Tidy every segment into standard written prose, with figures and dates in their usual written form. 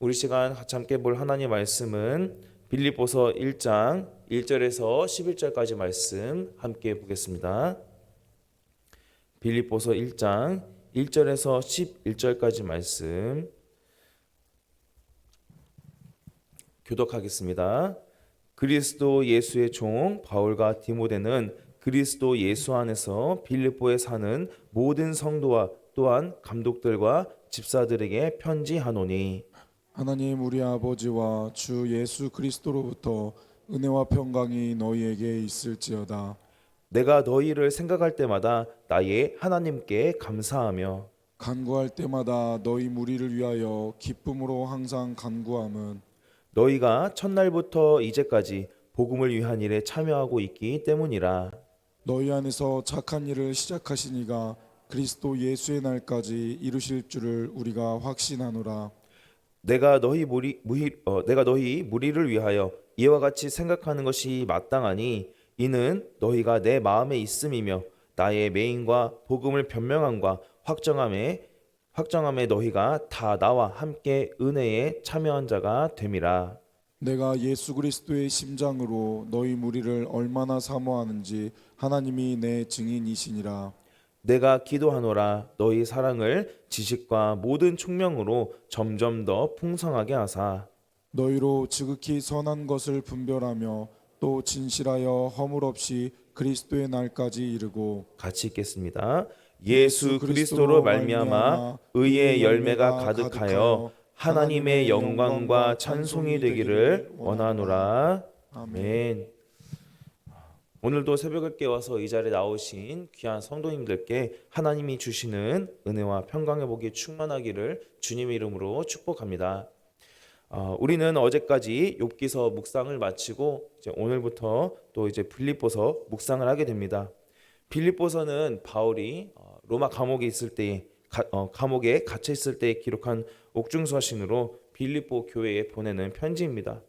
우리 시간 같이 함께 볼 하나님 말씀은 빌립보서 1장 1절에서 11절까지 말씀 함께 보겠습니다. 빌립보서 1장 1절에서 11절까지 말씀 교독하겠습니다. 그리스도 예수의 종 바울과 디모데는 그리스도 예수 안에서 빌립보에 사는 모든 성도와 또한 감독들과 집사들에게 편지하노니 하나님 우리 아버지와 주 예수 그리스도로부터 은혜와 평강이 너희에게 있을지어다. 내가 너희를 생각할 때마다 나의 하나님께 감사하며 간구할 때마다 너희 무리를 위하여 기쁨으로 항상 간구함은 너희가 첫날부터 이제까지 복음을 위한 일에 참여하고 있기 때문이라. 너희 안에서 착한 일을 시작하시니가 그리스도 예수의 날까지 이루실 줄을 우리가 확신하노라. 내가 너희 무리를 위하여 이와 같이 생각하는 것이 마땅하니 이는 너희가 내 마음에 있음이며 나의 매임과 복음을 변명함과 확정함에 너희가 다 나와 함께 은혜에 참여한 자가 됨이라. 내가 예수 그리스도의 심장으로 너희 무리를 얼마나 사모하는지 하나님이 내 증인이시니라. 내가 기도하노라 너희 사랑을 지식과 모든 총명으로 점점 더 풍성하게 하사 너희로 지극히 선한 것을 분별하며 또 진실하여 허물 없이 그리스도의 날까지 이르고 같이 읽겠습니다. 예수 그리스도로 말미암아 의의 열매가 가득하여 하나님의 영광과 찬송이 되기를 원하노라. 아멘. 오늘도 새벽을 깨워서 이 자리에 나오신 귀한 성도님들께 하나님이 주시는 은혜와 평강의 복이 충만하기를 주님의 이름으로 축복합니다. 우리는 어제까지 욥기서 묵상을 마치고 이제 오늘부터 또 이제 빌립보서 묵상을 하게 됩니다. 빌립보서는 바울이 로마 감옥에 있을 때 감옥에 갇혀 있을 때 기록한 옥중서신으로 빌립보 교회에 보내는 편지입니다.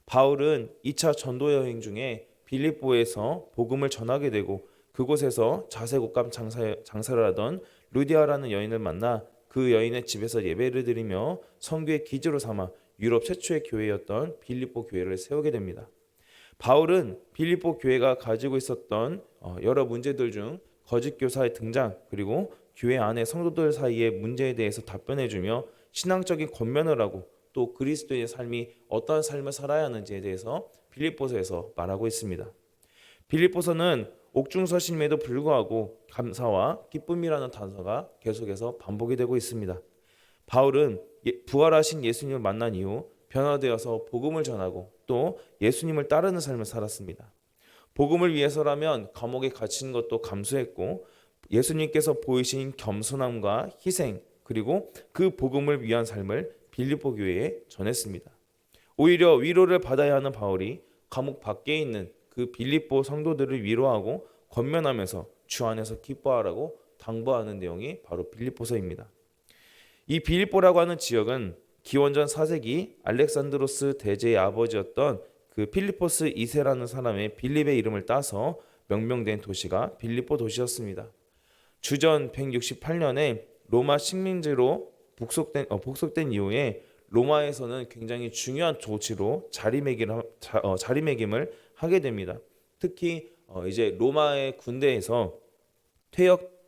바울은 2차 전도 여행 중에 빌립보에서 복음을 전하게 되고 그곳에서 자색옷감 장사를 하던 루디아라는 여인을 만나 그 여인의 집에서 예배를 드리며 선교의 기지로 삼아 유럽 최초의 교회였던 빌립보 교회를 세우게 됩니다. 바울은 빌립보 교회가 가지고 있었던 여러 문제들 중 거짓 교사의 등장 그리고 교회 안의 성도들 사이의 문제에 대해서 답변해주며 신앙적인 권면을 하고 또 그리스도의 삶이 어떤 삶을 살아야 하는지에 대해서 빌립보서에서 말하고 있습니다. 빌립보서는 옥중서신임에도 불구하고 감사와 기쁨이라는 단서가 계속해서 반복이 되고 있습니다. 바울은 부활하신 예수님을 만난 이후 변화되어서 복음을 전하고 또 예수님을 따르는 삶을 살았습니다. 복음을 위해서라면 감옥에 갇히는 것도 감수했고 예수님께서 보이신 겸손함과 희생 그리고 그 복음을 위한 삶을 빌립보 교회에 전했습니다. 오히려 위로를 받아야 하는 바울이 감옥 밖에 있는 그 빌립보 성도들을 위로하고 권면하면서 주 안에서 기뻐하라고 당부하는 내용이 바로 빌립보서입니다. 이 빌립보라고 하는 지역은 기원전 4세기 알렉산드로스 대제의 아버지였던 그 필리포스 2세라는 사람의 빌립의 이름을 따서 명명된 도시가 빌립보 도시였습니다. 주전 168년에 로마 식민지로 복속된 이후에 로마에서는 굉장히 중요한 조치로 자리매김을 하게 됩니다. 특히 이제 로마의 군대에서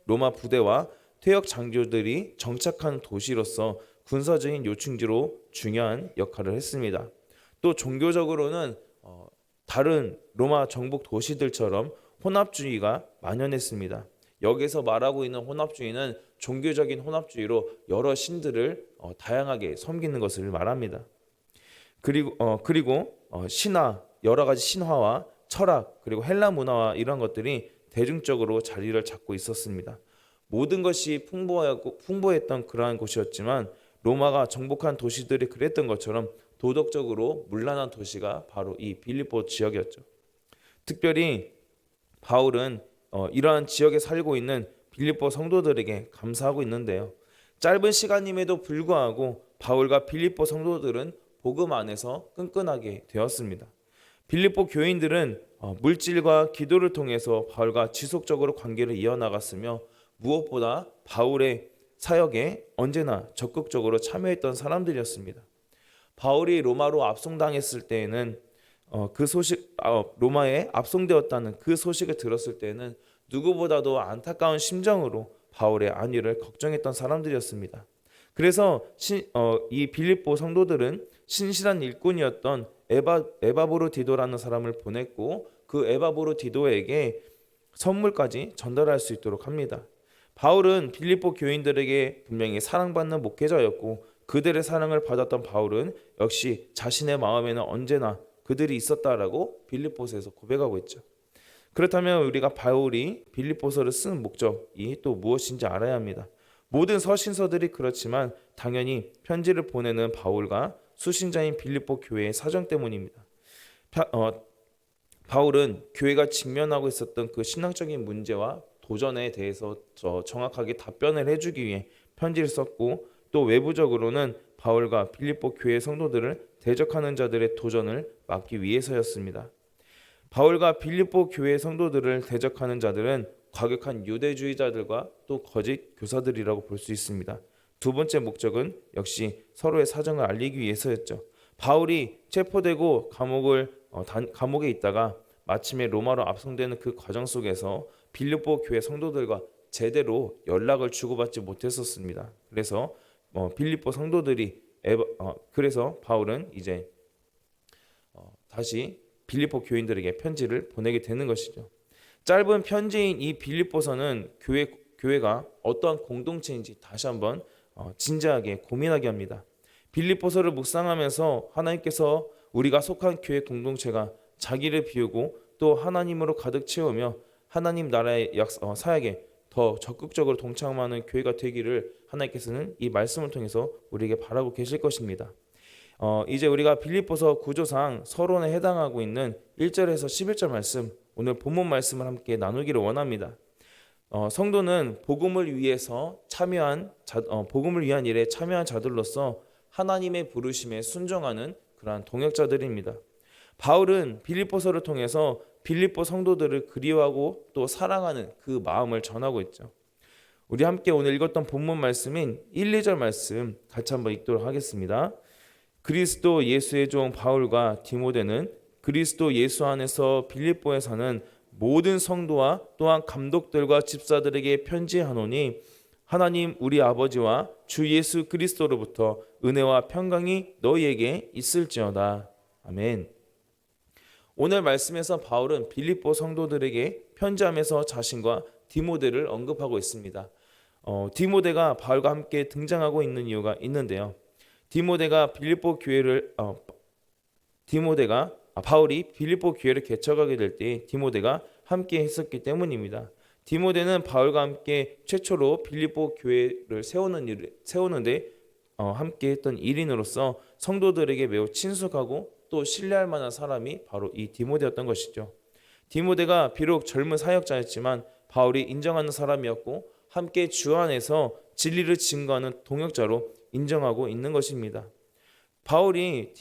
로마 부대와 퇴역 장교들이 정착한 도시로서 군사적인 요충지로 중요한 역할을 했습니다. 또 종교적으로는 다른 로마 정복 도시들처럼 혼합주의가 만연했습니다. 여기서 말하고 있는 혼합주의는 종교적인 혼합주의로 여러 신들을 다양하게 섬기는 것을 말합니다. 그리고 신화, 여러 가지 신화와 철학, 그리고 헬라 문화와 이런 것들이 대중적으로 자리를 잡고 있었습니다. 모든 것이 풍부했던 그러한 곳이었지만 로마가 정복한 도시들이 그랬던 것처럼 도덕적으로 문란한 도시가 바로 이 빌립보 지역이었죠. 특별히 바울은 이러한 지역에 살고 있는 빌립보 성도들에게 감사하고 있는데요. 짧은 시간임에도 불구하고 바울과 빌립보 성도들은 복음 안에서 끈끈하게 되었습니다. 빌립보 교인들은 물질과 기도를 통해서 바울과 지속적으로 관계를 이어나갔으며 무엇보다 바울의 사역에 언제나 적극적으로 참여했던 사람들이었습니다. 바울이 로마로 압송당했을 때에는 그 소식 로마에 압송되었다는 그 소식을 들었을 때는 누구보다도 안타까운 심정으로 바울의 안위를 걱정했던 사람들이었습니다. 그래서 이 빌립보 성도들은 신실한 일꾼이었던 에바브로디도라는 사람을 보냈고 그 에바브로디도에게 선물까지 전달할 수 있도록 합니다. 바울은 빌립보 교인들에게 분명히 사랑받는 목회자였고 그들의 사랑을 받았던 바울은 역시 자신의 마음에는 언제나 그들이 있었다라고 빌립보서에서 고백하고 있죠. 그렇다면 우리가 바울이 빌립보서를 쓴 목적이 또 무엇인지 알아야 합니다. 모든 서신서들이 그렇지만 당연히 편지를 보내는 바울과 수신자인 빌립보 교회의 사정 때문입니다. 바울은 교회가 직면하고 있었던 그 신앙적인 문제와 도전에 대해서 정확하게 답변을 해주기 위해 편지를 썼고 또 외부적으로는 바울과 빌립보 교회 성도들을 대적하는 자들의 도전을 막기 위해서였습니다. 바울과 빌립보 교회 성도들을 대적하는 자들은 과격한 유대주의자들과 또 거짓 교사들이라고 볼 수 있습니다. 두 번째 목적은 역시 서로의 사정을 알리기 위해서였죠. 바울이 체포되고 감옥에 있다가 마침내 로마로 압송되는 그 과정 속에서 빌립보 교회 성도들과 제대로 연락을 주고받지 못했었습니다. 그래서 빌립보 성도들이 그래서 바울은 이제 다시 빌립보 교인들에게 편지를 보내게 되는 것이죠. 짧은 편지인 이 빌립보서는 교회가 어떠한 공동체인지 다시 한번 진지하게 고민하게 합니다. 빌립보서를 묵상하면서 하나님께서 우리가 속한 교회 공동체가 자기를 비우고 또 하나님으로 가득 채우며 하나님 나라의 사역에 더 적극적으로 동참하는 교회가 되기를 하나님께서는 이 말씀을 통해서 우리에게 바라고 계실 것입니다. 이제 우리가 빌립보서 구조상 서론에 해당하고 있는 1절에서 11절 말씀, 오늘 본문 말씀을 함께 나누기를 원합니다. 성도는 복음을 위한 일에 참여한 자들로서 하나님의 부르심에 순종하는 그러한 동역자들입니다. 바울은 빌립보서를 통해서 빌립보 성도들을 그리워하고 또 사랑하는 그 마음을 전하고 있죠. 우리 함께 오늘 읽었던 본문 말씀인 1, 2절 말씀 같이 한번 읽도록 하겠습니다. 그리스도 예수의 종 바울과 디모데는 그리스도 예수 안에서 빌립보에 사는 모든 성도와 또한 감독들과 집사들에게 편지하노니 하나님 우리 아버지와 주 예수 그리스도로부터 은혜와 평강이 너희에게 있을지어다. 아멘. 오늘 말씀에서 바울은 빌립보 성도들에게 편지하면서 자신과 디모데를 언급하고 있습니다. 디모데가 바울과 함께 등장하고 있는 이유가 있는데요. 바울이 빌립보 교회를 개척하게 될 때 디모데가 함께 했었기 때문입니다. 디모데는 바울과 함께 최초로 빌립보 교회를 세우는데 함께 했던 일인으로서 성도들에게 매우 친숙하고 또 신뢰할 만한 사람이 바로 이 디모데였던 것이죠. 디모데가 비록 젊은 사역자였지만 바울이 인정하는 사람이었고 함께 주 안에서 진리를 증거하는 동역자로 인정하고 있는 것입니다. 바울이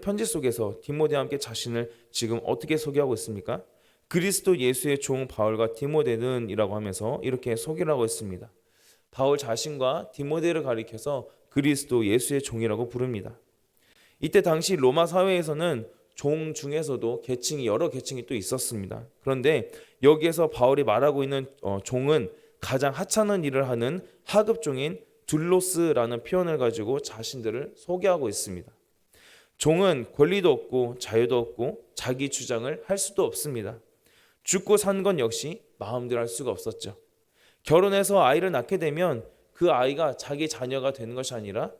편지 속에서 디모데와 함께 자신을 지금 어떻게 소개하고 있습니까? 그리스도 예수의 종 바울과 디모데는 이라고 하면서 이렇게 소개를 하고 있습니다. 바울 자신과 디모데를 가리켜서 그리스도 예수의 종이라고 부릅니다. 이때 당시 로마 사회에서는 종 중에서도 여러 계층이 또 있었습니다. 그런데 여기에서 바울이 말하고 있는 종은 가장 하찮은 일을 하는 하급종인 둘로스라는 표현을 가지고 자신들을 소개하고 있습니다. 종은 권리도 없고 자유도 없고 자기 주장을 할 수도 없습니다. 죽고 산 건 역시 마음대로 할 수가 없었죠. 결혼해서 아이를 낳게 되면 그 아이가 자기 자녀가 되는 것이 아니라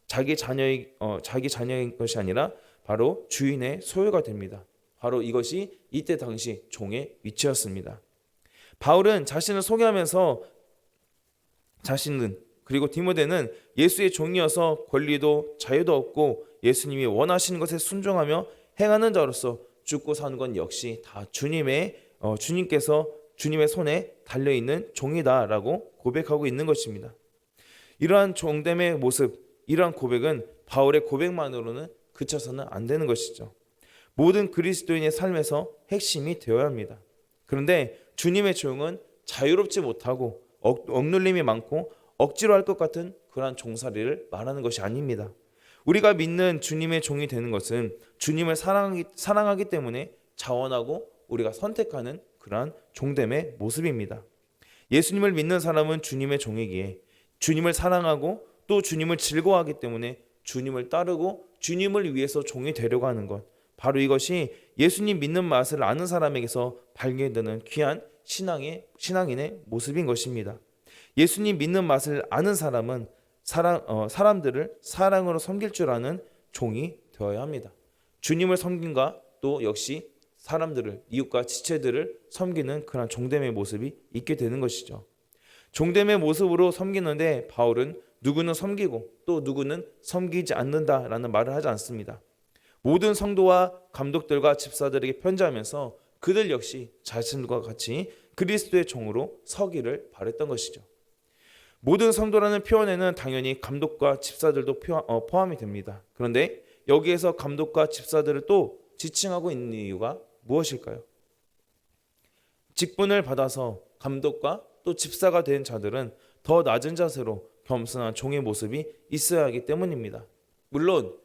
자기 자녀인 것이 아니라 바로 주인의 소유가 됩니다. 바로 이것이 이때 당시 종의 위치였습니다. 바울은 자신을 소개하면서 그리고 디모데는 예수의 종이어서 권리도 자유도 없고 예수님이 원하시는 것에 순종하며 행하는 자로서 죽고 사는 건 역시 다 주님께서 주님의 손에 달려있는 종이다라고 고백하고 있는 것입니다. 이러한 종됨의 모습, 이러한 고백은 바울의 고백만으로는 그쳐서는 안 되는 것이죠. 모든 그리스도인의 삶에서 핵심이 되어야 합니다. 그런데 주님의 종은 자유롭지 못하고 억눌림이 많고 억지로 할 것 같은 그러한 종살이를 말하는 것이 아닙니다. 우리가 믿는 주님의 종이 되는 것은 주님을 사랑하기 때문에 자원하고 우리가 선택하는 그러한 종됨의 모습입니다. 예수님을 믿는 사람은 주님의 종이기에 주님을 사랑하고 또 주님을 즐거워하기 때문에 주님을 따르고 주님을 위해서 종이 되려고 하는 것, 바로 이것이 예수님 믿는 맛을 아는 사람에게서 발견되는 귀한 신앙인의 모습인 것입니다. 예수님 믿는 맛을 아는 사람은 사람들을 사랑으로 섬길 줄 아는 종이 되어야 합니다. 주님을 섬김과 또 역시 사람들을, 이웃과 지체들을 섬기는 그런 종됨의 모습이 있게 되는 것이죠. 종됨의 모습으로 섬기는데 바울은 누구는 섬기고 또 누구는 섬기지 않는다라는 말을 하지 않습니다. 모든 성도와 감독들과 집사들에게 편지하면서 그들 역시 자신과 같이 그리스도의 종으로 서기를 바랬던 것이죠. 모든 성도라는 표현에는 당연히 감독과 집사들도 포함이 됩니다. 그런데 여기에서 감독과 집사들을 또 지칭하고 있는 이유가 무엇일까요? 직분을 받아서 감독과 또 집사가 된 자들은 더 낮은 자세로 겸손한 종의 모습이 있어야 하기 때문입니다. 물론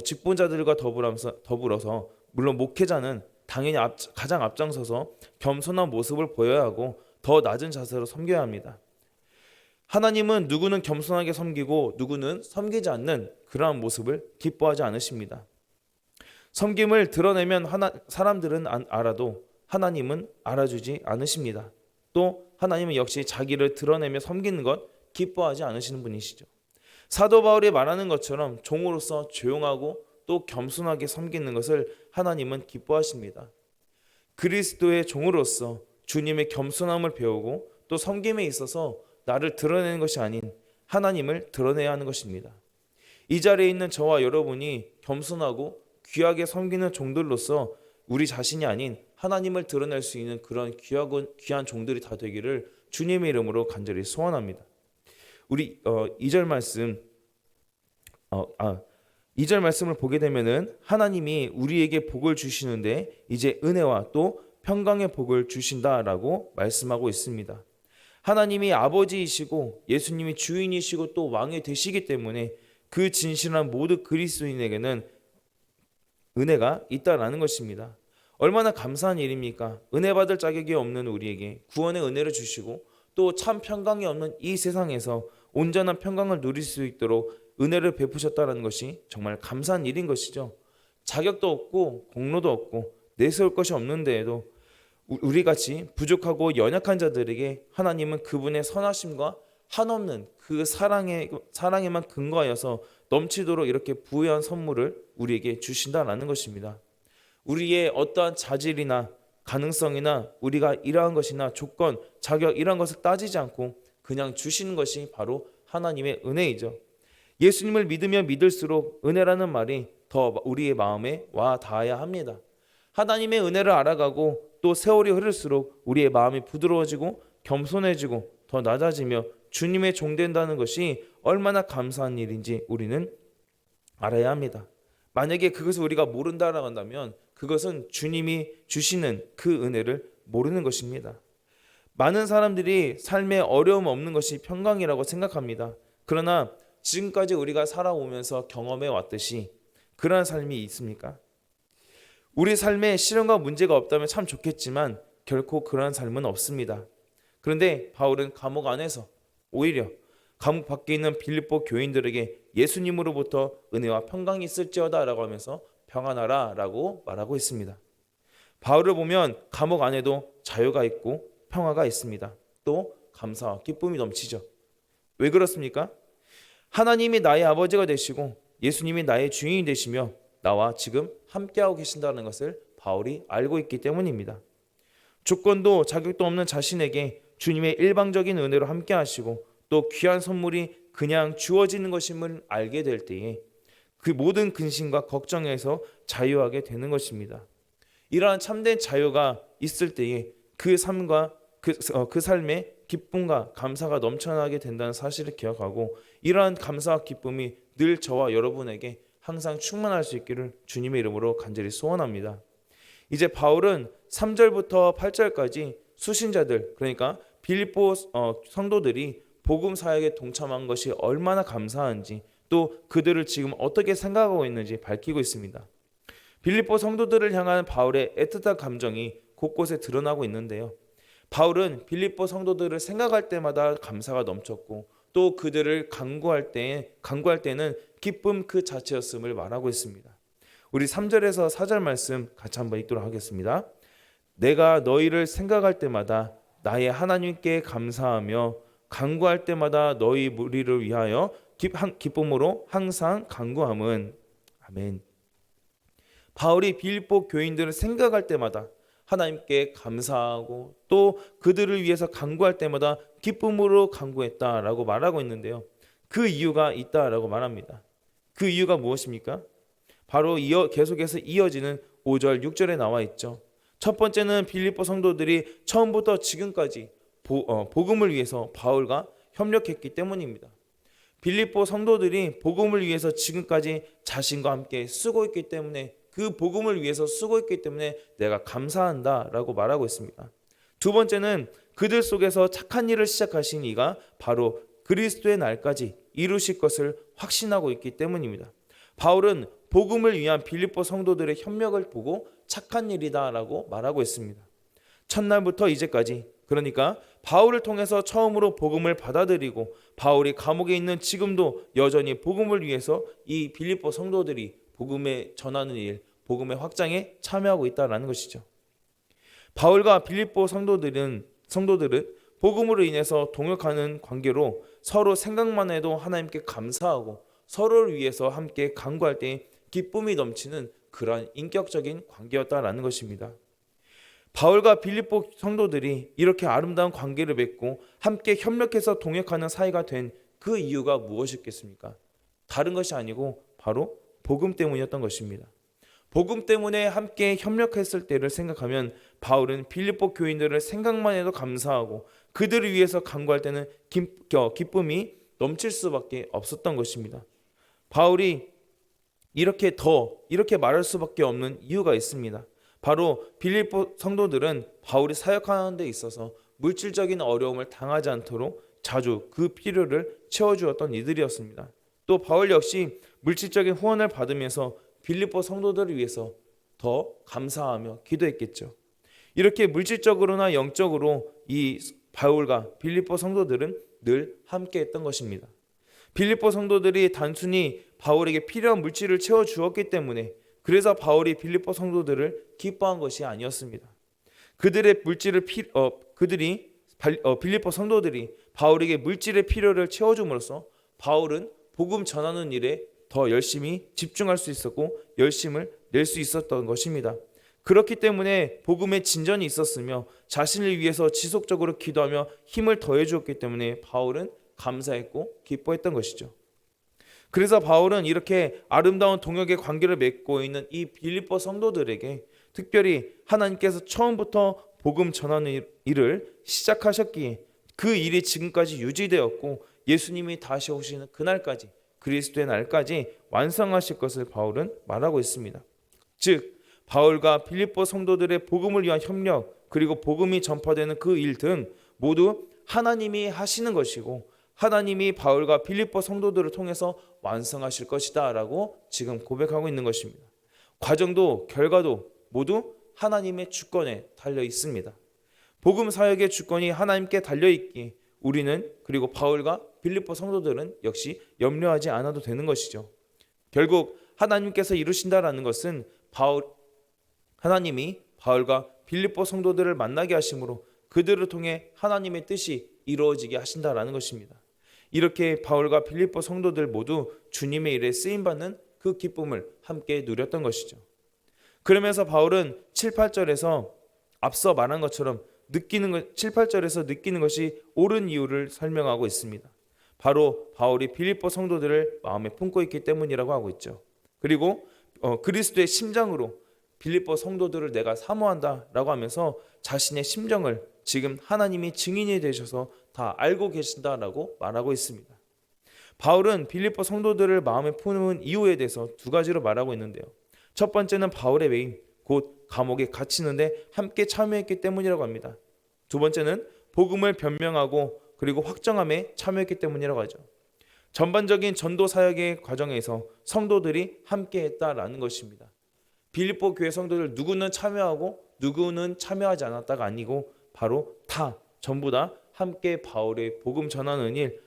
직분자들과 더불어서 물론 목회자는 당연히 가장 앞장서서 겸손한 모습을 보여야 하고 더 낮은 자세로 섬겨야 합니다. 하나님은 누구는 겸손하게 섬기고 누구는 섬기지 않는 그러한 모습을 기뻐하지 않으십니다. 섬김을 드러내면 사람들은 알아도 하나님은 알아주지 않으십니다. 또 하나님은 역시 자기를 드러내며 섬기는 것 기뻐하지 않으시는 분이시죠. 사도 바울이 말하는 것처럼 종으로서 조용하고 또 겸손하게 섬기는 것을 하나님은 기뻐하십니다. 그리스도의 종으로서 주님의 겸손함을 배우고 또 섬김에 있어서 나를 드러내는 것이 아닌 하나님을 드러내야 하는 것입니다. 이 자리에 있는 저와 여러분이 겸손하고 귀하게 섬기는 종들로서 우리 자신이 아닌 하나님을 드러낼 수 있는 그런 귀한 종들이 다 되기를 주님의 이름으로 간절히 소원합니다. 우리 2절 말씀을 보게 되면은 하나님이 우리에게 복을 주시는데 이제 은혜와 또 평강의 복을 주신다라고 말씀하고 있습니다. 하나님이 아버지이시고 예수님이 주인이시고 또 왕이 되시기 때문에 그 진실한 모든 그리스도인에게는 은혜가 있다라는 것입니다. 얼마나 감사한 일입니까? 은혜 받을 자격이 없는 우리에게 구원의 은혜를 주시고 또 참 평강이 없는 이 세상에서 온전한 평강을 누릴 수 있도록 은혜를 베푸셨다는 것이 정말 감사한 일인 것이죠. 자격도 없고 공로도 없고 내세울 것이 없는데에도 우리같이 부족하고 연약한 자들에게 하나님은 그분의 선하심과 한없는 그 사랑에만 근거하여서 넘치도록 이렇게 부유한 선물을 우리에게 주신다라는 것입니다. 우리의 어떠한 자질이나 가능성이나 우리가 이러한 것이나 조건, 자격 이러한 것을 따지지 않고 그냥 주시는 것이 바로 하나님의 은혜이죠. 예수님을 믿으면 믿을수록 은혜라는 말이 더 우리의 마음에 와 닿아야 합니다. 하나님의 은혜를 알아가고 또 세월이 흐를수록 우리의 마음이 부드러워지고 겸손해지고 더 낮아지며 주님의 종 된다는 것이 얼마나 감사한 일인지 우리는 알아야 합니다. 만약에 그것을 우리가 모른다라고 한다면 그것은 주님이 주시는 그 은혜를 모르는 것입니다. 많은 사람들이 삶에 어려움 없는 것이 평강이라고 생각합니다. 그러나 지금까지 우리가 살아오면서 경험해 왔듯이 그러한 삶이 있습니까? 우리 삶에 시련과 문제가 없다면 참 좋겠지만 결코 그러한 삶은 없습니다. 그런데 바울은 감옥 안에서 오히려 감옥 밖에 있는 빌립보 교인들에게 예수님으로부터 은혜와 평강이 있을지어다 라고 하면서 평안하라 라고 말하고 있습니다. 바울을 보면 감옥 안에도 자유가 있고 평화가 있습니다. 또 감사와 기쁨이 넘치죠. 왜 그렇습니까? 하나님이 나의 아버지가 되시고 예수님이 나의 주인이 되시며 나와 지금 함께하고 계신다는 것을 바울이 알고 있기 때문입니다. 조건도 자격도 없는 자신에게 주님의 일방적인 은혜로 함께하시고 또 귀한 선물이 그냥 주어지는 것임을 알게 될 때에 그 모든 근심과 걱정에서 자유하게 되는 것입니다. 이러한 참된 자유가 있을 때에 그 삶과 그 삶에 기쁨과 감사가 넘쳐나게 된다는 사실을 기억하고 이러한 감사와 기쁨이 늘 저와 여러분에게 항상 충만할 수 있기를 주님의 이름으로 간절히 소원합니다. 이제 바울은 3절부터 8절까지 수신자들, 그러니까 빌립보 성도들이 복음 사역에 동참한 것이 얼마나 감사한지, 또 그들을 지금 어떻게 생각하고 있는지 밝히고 있습니다. 빌립보 성도들을 향한 바울의 애틋한 감정이 곳곳에 드러나고 있는데요. 바울은 빌립보 성도들을 생각할 때마다 감사가 넘쳤고, 또 그들을 간구할 때는 기쁨 그 자체였음을 말하고 있습니다. 우리 3절에서 4절 말씀 같이 한번 읽도록 하겠습니다. 내가 너희를 생각할 때마다 나의 하나님께 감사하며 간구할 때마다 너희 무리를 위하여 기쁨으로 항상 간구함은. 아멘. 바울이 빌립보 교인들을 생각할 때마다 하나님께 감사하고, 또 그들을 위해서 간구할 때마다 기쁨으로 간구했다라고 말하고 있는데요. 그 이유가 있다라고 말합니다. 그 이유가 무엇입니까? 바로 계속해서 이어지는 5절, 6절에 나와 있죠. 첫 번째는 빌립보 성도들이 처음부터 지금까지 복음을 위해서 바울과 협력했기 때문입니다. 빌립보 성도들이 복음을 위해서 지금까지 자신과 함께 쓰고 있기 때문에, 그 복음을 위해서 쓰고 있기 때문에 내가 감사한다라고 말하고 있습니다. 두 번째는 그들 속에서 착한 일을 시작하신 이가 바로 그리스도의 날까지 이루실 것을 확신하고 있기 때문입니다. 바울은 복음을 위한 빌립보 성도들의 협력을 보고 착한 일이다라고 말하고 있습니다. 첫날부터 이제까지, 그러니까 바울을 통해서 처음으로 복음을 받아들이고 바울이 감옥에 있는 지금도 여전히 복음을 위해서 이 빌립보 성도들이 복음에 전하는 일, 복음의 확장에 참여하고 있다는 것이죠. 바울과 빌립보 성도들은 복음으로 인해서 동역하는 관계로 서로 생각만 해도 하나님께 감사하고 서로를 위해서 함께 간구할 때 기쁨이 넘치는 그러한 인격적인 관계였다라는 것입니다. 바울과 빌립보 성도들이 이렇게 아름다운 관계를 맺고 함께 협력해서 동역하는 사이가 된 그 이유가 무엇이겠습니까? 다른 것이 아니고 바로 복음 때문이었던 것입니다. 복음 때문에 함께 협력했을 때를 생각하면 바울은 빌립보 교인들을 생각만 해도 감사하고 그들을 위해서 간구할 때는 기쁨이 넘칠 수밖에 없었던 것입니다. 바울이 이렇게 말할 수밖에 없는 이유가 있습니다. 바로 빌립보 성도들은 바울이 사역하는 데 있어서 물질적인 어려움을 당하지 않도록 자주 그 필요를 채워주었던 이들이었습니다. 또 바울 역시 물질적인 후원을 받으면서 빌립보 성도들을 위해서 더 감사하며 기도했겠죠. 이렇게 물질적으로나 영적으로 이 바울과 빌립보 성도들은 늘 함께했던 것입니다. 빌립보 성도들이 단순히 바울에게 필요한 물질을 채워주었기 때문에, 그래서 바울이 빌립보 성도들을 기뻐한 것이 아니었습니다. 빌립보 성도들이 바울에게 물질의 필요를 채워줌으로써 바울은 복음 전하는 일에 더 열심히 집중할 수 있었고 열심을 낼 수 있었던 것입니다. 그렇기 때문에 복음에 진전이 있었으며 자신을 위해서 지속적으로 기도하며 힘을 더해 주었기 때문에 바울은 감사했고 기뻐했던 것이죠. 그래서 바울은 이렇게 아름다운 동역의 관계를 맺고 있는 이 빌립보 성도들에게 특별히 하나님께서 처음부터 복음 전하는 일을 시작하셨기에 그 일이 지금까지 유지되었고 예수님이 다시 오시는 그날까지, 그리스도의 날까지 완성하실 것을 바울은 말하고 있습니다. 즉 바울과 빌립보 성도들의 복음을 위한 협력, 그리고 복음이 전파되는 그 일 등 모두 하나님이 하시는 것이고 하나님이 바울과 빌립보 성도들을 통해서 완성하실 것이다 라고 지금 고백하고 있는 것입니다. 과정도 결과도 모두 하나님의 주권에 달려 있습니다. 복음 사역의 주권이 하나님께 달려 있기에 우리는, 그리고 바울과 빌립보 성도들은 역시 염려하지 않아도 되는 것이죠. 결국 하나님께서 이루신다라는 것은 하나님이 바울과 빌립보 성도들을 만나게 하심으로 그들을 통해 하나님의 뜻이 이루어지게 하신다라는 것입니다. 이렇게 바울과 빌립보 성도들 모두 주님의 일에 쓰임받는 그 기쁨을 함께 누렸던 것이죠. 그러면서 바울은 7, 8절에서 앞서 말한 것처럼 7, 8절에서 느끼는 것이 옳은 이유를 설명하고 있습니다. 바로 바울이 빌립보 성도들을 마음에 품고 있기 때문이라고 하고 있죠. 그리고 그리스도의 심장으로 빌립보 성도들을 내가 사모한다 라고 하면서 자신의 심정을 지금 하나님이 증인이 되셔서 다 알고 계신다라고 말하고 있습니다. 바울은 빌립보 성도들을 마음에 품은 이유에 대해서 두 가지로 말하고 있는데요. 첫 번째는 바울의 매임, 곧 감옥에 갇히는데 함께 참여했기 때문이라고 합니다. 두 번째는 복음을 변명하고 그리고 확정함에 참여했기 때문이라고 하죠. 전반적인 전도 사역의 과정에서 성도들이 함께했다라는 것입니다. 빌립보 교회 성도들 누구는 참여하고 누구는 참여하지 않았다가 아니고 바로 다 전부 다 함께 바울의 복음 전하는 일,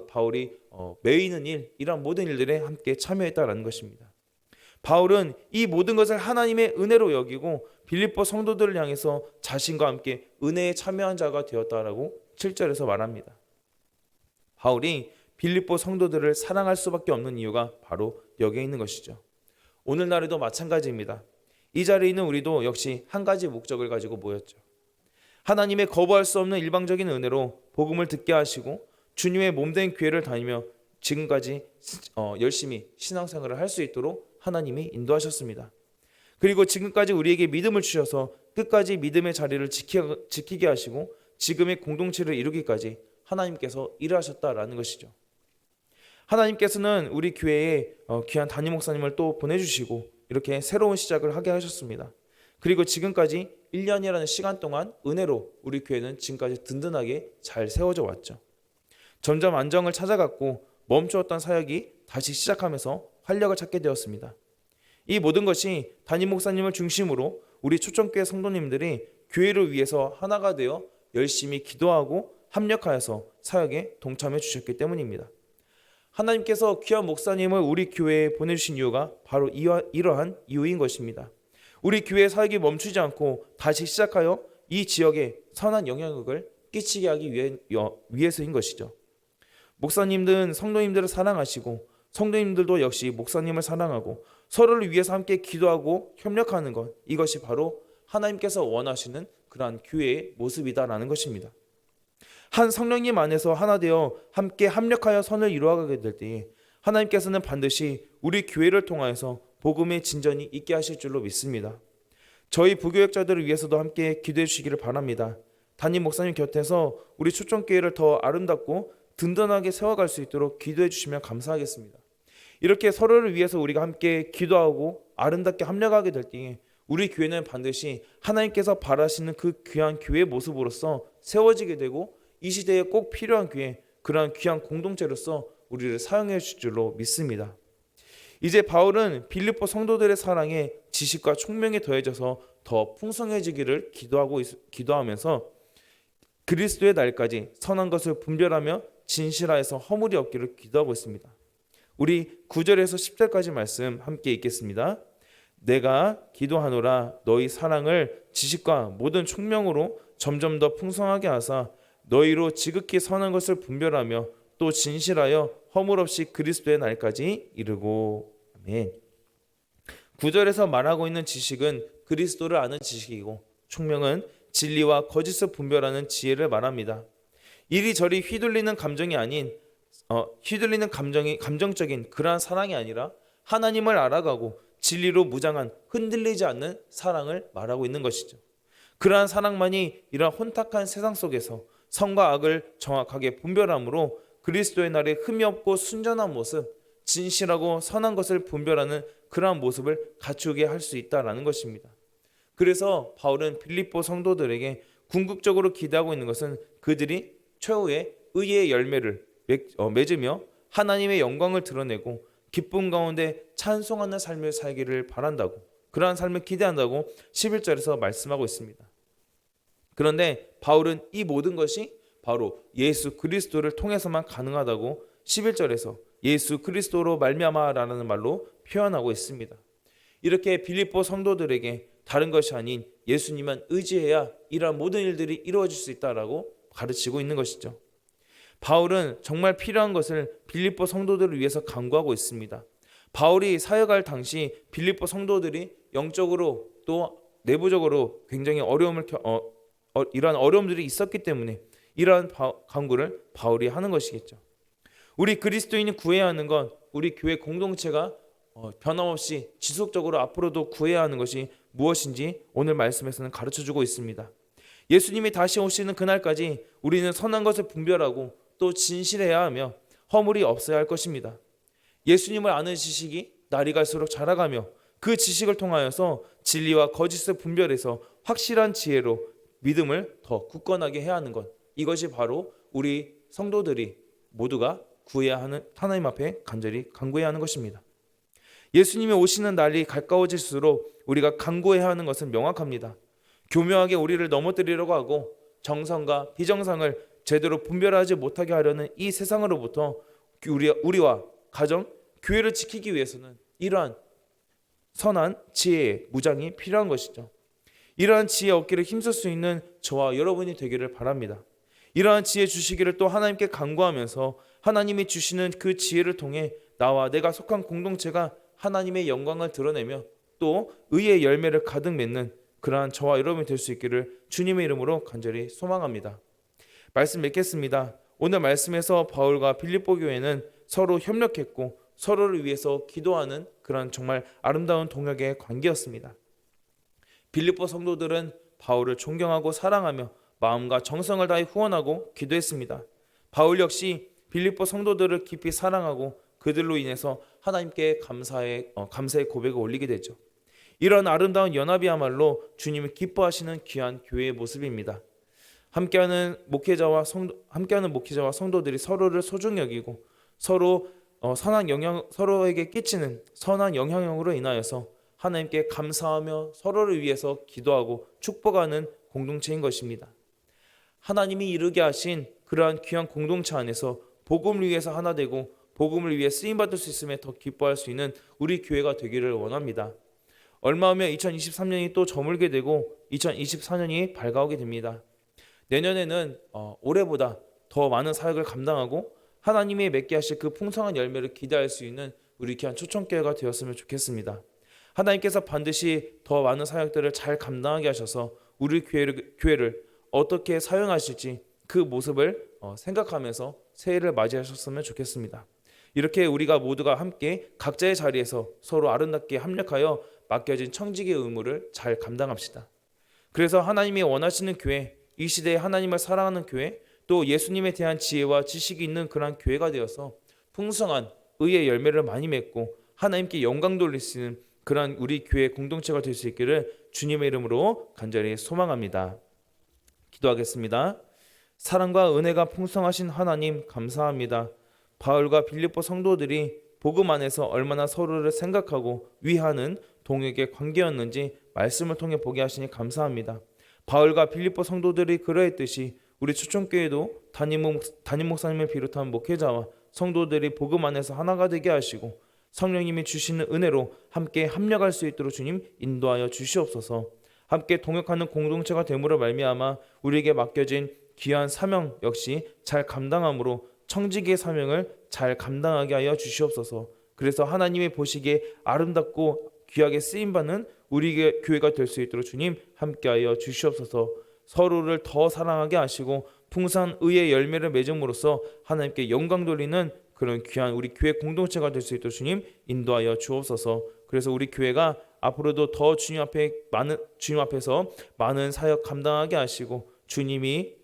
바울이 메이는 일, 이런 모든 일들에 함께 참여했다라는 것입니다. 바울은 이 모든 것을 하나님의 은혜로 여기고 빌립보 성도들을 향해서 자신과 함께 은혜에 참여한 자가 되었다라고 7절에서 말합니다. 바울이 빌립보 성도들을 사랑할 수밖에 없는 이유가 바로 여기에 있는 것이죠. 오늘날에도 마찬가지입니다. 이 자리에 있는 우리도 역시 한 가지 목적을 가지고 모였죠. 하나님의 거부할 수 없는 일방적인 은혜로 복음을 듣게 하시고 주님의 몸된 교회를 다니며 지금까지 열심히 신앙생활을 할 수 있도록 하나님이 인도하셨습니다. 그리고 지금까지 우리에게 믿음을 주셔서 끝까지 믿음의 자리를 지키게 하시고 지금의 공동체를 이루기까지 하나님께서 일하셨다라는 것이죠. 하나님께서는 우리 교회에 귀한 담임 목사님을 또 보내주시고 이렇게 새로운 시작을 하게 하셨습니다. 그리고 지금까지 1년이라는 시간 동안 은혜로 우리 교회는 지금까지 든든하게 잘 세워져 왔죠. 점점 안정을 찾아갔고 멈추었던 사역이 다시 시작하면서 활력을 찾게 되었습니다. 이 모든 것이 담임 목사님을 중심으로 우리 초청교회 성도님들이 교회를 위해서 하나가 되어 열심히 기도하고 합력하여서 사역에 동참해 주셨기 때문입니다. 하나님께서 귀한 목사님을 우리 교회에 보내주신 이유가 바로 이러한 이유인 것입니다. 우리 교회 사역이 멈추지 않고 다시 시작하여 이 지역에 선한 영향력을 끼치게 하기 위해서인 것이죠. 목사님들은 성도님들을 사랑하시고 성도님들도 역시 목사님을 사랑하고 서로를 위해서 함께 기도하고 협력하는 것, 이것이 바로 하나님께서 원하시는 그러한 교회의 모습이다라는 것입니다. 한 성령님 안에서 하나 되어 함께 합력하여 선을 이루어가게 될 때에 하나님께서는 반드시 우리 교회를 통하여서 복음의 진전이 있게 하실 줄로 믿습니다. 저희 부교역자들을 위해서도 함께 기도해 주시기를 바랍니다. 담임 목사님 곁에서 우리 초청교회를 더 아름답고 든든하게 세워갈 수 있도록 기도해 주시면 감사하겠습니다. 이렇게 서로를 위해서 우리가 함께 기도하고 아름답게 합력하게 될 때에 우리 교회는 반드시 하나님께서 바라시는 그 귀한 교회의 모습으로서 세워지게 되고 이 시대에 꼭 필요한 교회, 그러한 귀한 공동체로서 우리를 사용해 주실 줄로 믿습니다. 이제 바울은 빌립보 성도들의 사랑에 지식과 총명이 더해져서 더 풍성해지기를 기도하면서 그리스도의 날까지 선한 것을 분별하며 진실하여서 허물이 없기를 기도하고 있습니다. 우리 9절에서 10절까지 말씀 함께 읽겠습니다. 내가 기도하노라 너희 사랑을 지식과 모든 총명으로 점점 더 풍성하게 하사 너희로 지극히 선한 것을 분별하며 또 진실하여 허물 없이 그리스도의 날까지 이르고. 아멘. 9절에서 말하고 있는 지식은 그리스도를 아는 지식이고 총명은 진리와 거짓을 분별하는 지혜를 말합니다. 이리저리 휘둘리는 감정이 아닌 감정적인 그러한 사랑이 아니라 하나님을 알아가고 진리로 무장한 흔들리지 않는 사랑을 말하고 있는 것이죠. 그러한 사랑만이 이러한 혼탁한 세상 속에서 선과 악을 정확하게 분별함으로 그리스도의 날에 흠이 없고 순전한 모습, 진실하고 선한 것을 분별하는 그러한 모습을 갖추게 할 수 있다라는 것입니다. 그래서 바울은 빌립보 성도들에게 궁극적으로 기대하고 있는 것은 그들이 최후의 의의 열매를 맺으며 하나님의 영광을 드러내고 기쁨 가운데 찬송하는 삶을 살기를 바란다고, 그러한 삶을 기대한다고 11절에서 말씀하고 있습니다. 그런데 바울은 이 모든 것이 바로 예수 그리스도를 통해서만 가능하다고 11절에서 예수 그리스도로 말미암아라는 말로 표현하고 있습니다. 이렇게 빌립보 성도들에게 다른 것이 아닌 예수님만 의지해야 이러한 모든 일들이 이루어질 수 있다라고 가르치고 있는 것이죠. 바울은 정말 필요한 것을 빌립보 성도들을 위해서 간구하고 있습니다. 바울이 사역할 당시 빌립보 성도들이 영적으로 또 내부적으로 굉장히 이러한 어려움들이 있었기 때문에 이러한 간구를 바울이 하는 것이겠죠. 우리 그리스도인이 구해야 하는 건 우리 교회 공동체가 변함없이 지속적으로 앞으로도 구해야 하는 것이 무엇인지 오늘 말씀에서는 가르쳐주고 있습니다. 예수님이 다시 오시는 그날까지 우리는 선한 것을 분별하고 또 진실해야 하며 허물이 없어야 할 것입니다. 예수님을 아는 지식이 날이 갈수록 자라가며 그 지식을 통하여서 진리와 거짓을 분별해서 확실한 지혜로 믿음을 더 굳건하게 해야 하는 것, 이것이 바로 우리 성도들이 모두가 구해야 하는, 하나님 앞에 간절히 간구해야 하는 것입니다. 예수님이 오시는 날이 가까워질수록 우리가 간구해야 하는 것은 명확합니다. 교묘하게 우리를 넘어뜨리려고 하고 정성과 비정상을 제대로 분별하지 못하게 하려는 이 세상으로부터 우리와 가정, 교회를 지키기 위해서는 이러한 선한 지혜의 무장이 필요한 것이죠. 이러한 지혜 얻기를 힘쓸 수 있는 저와 여러분이 되기를 바랍니다. 이러한 지혜 주시기를 또 하나님께 간구하면서 하나님이 주시는 그 지혜를 통해 나와 내가 속한 공동체가 하나님의 영광을 드러내며 또 의의 열매를 가득 맺는 그러한 저와 여러분이 될 수 있기를 주님의 이름으로 간절히 소망합니다. 말씀 맺겠습니다. 오늘 말씀에서 바울과 빌립보 교회는 서로 협력했고 서로를 위해서 기도하는 그런 정말 아름다운 동역의 관계였습니다. 빌립보 성도들은 바울을 존경하고 사랑하며 마음과 정성을 다해 후원하고 기도했습니다. 바울 역시 빌립보 성도들을 깊이 사랑하고 그들로 인해서 하나님께 감사의 고백을 올리게 되죠. 이런 아름다운 연합이야말로 주님이 기뻐하시는 귀한 교회의 모습입니다. 함께하는 목회자와 성도들이 서로를 소중히 여기고 서로에게 끼치는 선한 영향력으로 인하여서 하나님께 감사하며 서로를 위해서 기도하고 축복하는 공동체인 것입니다. 하나님이 이루게 하신 그러한 귀한 공동체 안에서 복음을 위해서 하나 되고 복음을 위해 쓰임받을 수 있음에 더 기뻐할 수 있는 우리 교회가 되기를 원합니다. 얼마 후면 2023년이 또 저물게 되고 2024년이 밝아오게 됩니다. 내년에는 올해보다 더 많은 사역을 감당하고 하나님이 맺게 하실 그 풍성한 열매를 기대할 수 있는 우리 귀한 초청교회가 되었으면 좋겠습니다. 하나님께서 반드시 더 많은 사역들을 잘 감당하게 하셔서 우리 교회를 어떻게 사용하실지 그 모습을 생각하면서 새해를 맞이하셨으면 좋겠습니다. 이렇게 우리가 모두가 함께 각자의 자리에서 서로 아름답게 합력하여 맡겨진 청직의 의무를 잘 감당합시다. 그래서 하나님이 원하시는 교회, 이 시대에 하나님을 사랑하는 교회, 또 예수님에 대한 지혜와 지식이 있는 그런 교회가 되어서 풍성한 의의 열매를 많이 맺고 하나님께 영광 돌릴 수 있는 그런 우리 교회 공동체가 될 수 있기를 주님의 이름으로 간절히 소망합니다. 기도하겠습니다. 사랑과 은혜가 풍성하신 하나님 감사합니다. 바울과 빌립보 성도들이 복음 안에서 얼마나 서로를 생각하고 위하는 동역의 관계였는지 말씀을 통해 보게 하시니 감사합니다. 바울과 빌립보 성도들이 그러했듯이 우리 초청교회도 담임 목사님을 비롯한 목회자와 성도들이 복음 안에서 하나가 되게 하시고 성령님이 주시는 은혜로 함께 합력할 수 있도록 주님 인도하여 주시옵소서. 함께 동역하는 공동체가 됨으로 말미암아 우리에게 맡겨진 귀한 사명 역시 잘 감당함으로 청지기의 사명을 잘 감당하게 하여 주시옵소서. 그래서 하나님이 보시기에 아름답고 귀하게 쓰임받는 우리 교회가 될 수 있도록 주님 함께하여 주시옵소서. 서로를 더 사랑하게 하시고 풍성한 의의 열매를 맺음으로써 하나님께 영광 돌리는 그런 귀한 우리 교회 공동체가 될 수 있도록 주님 인도하여 주옵소서. 그래서 우리 교회가 앞으로도 더 주님 앞에서 많은 사역 감당하게 하시고 주님이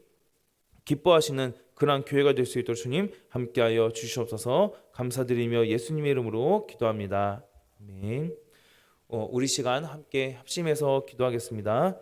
기뻐하시는 그러한 교회가 될 수 있도록 주님 함께하여 주시옵소서. 감사드리며 예수님의 이름으로 기도합니다. 아멘. 우리 시간 함께 합심해서 기도하겠습니다.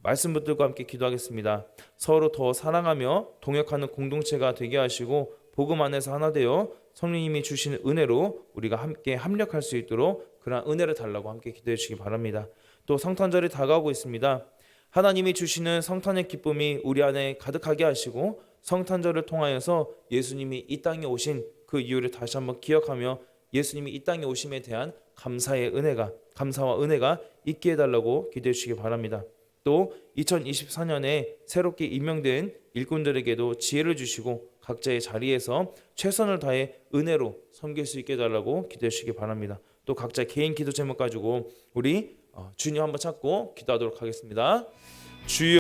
말씀 붙들고 함께 기도하겠습니다. 서로 더 사랑하며 동역하는 공동체가 되게 하시고 복음 안에서 하나 되어 성령님이 주시는 은혜로 우리가 함께 합력할 수 있도록 그런 은혜를 달라고 함께 기도해 주시기 바랍니다. 또 성탄절이 다가오고 있습니다. 하나님이 주시는 성탄의 기쁨이 우리 안에 가득하게 하시고 성탄절을 통하여서 예수님이 이 땅에 오신 그 이유를 다시 한번 기억하며 예수님이 이 땅에 오심에 대한 감사와 은혜가 있게 해달라고 기도해 주시기 바랍니다. 또 2024년에 새롭게 임명된 일꾼들에게도 지혜를 주시고 각자의 자리에서 최선을 다해 은혜로 섬길 수 있게 해달라고 기도해 주시기 바랍니다. 또 각자 개인 기도 제목 가지고 우리 주님 한번 찾고 기도하도록 하겠습니다. 주여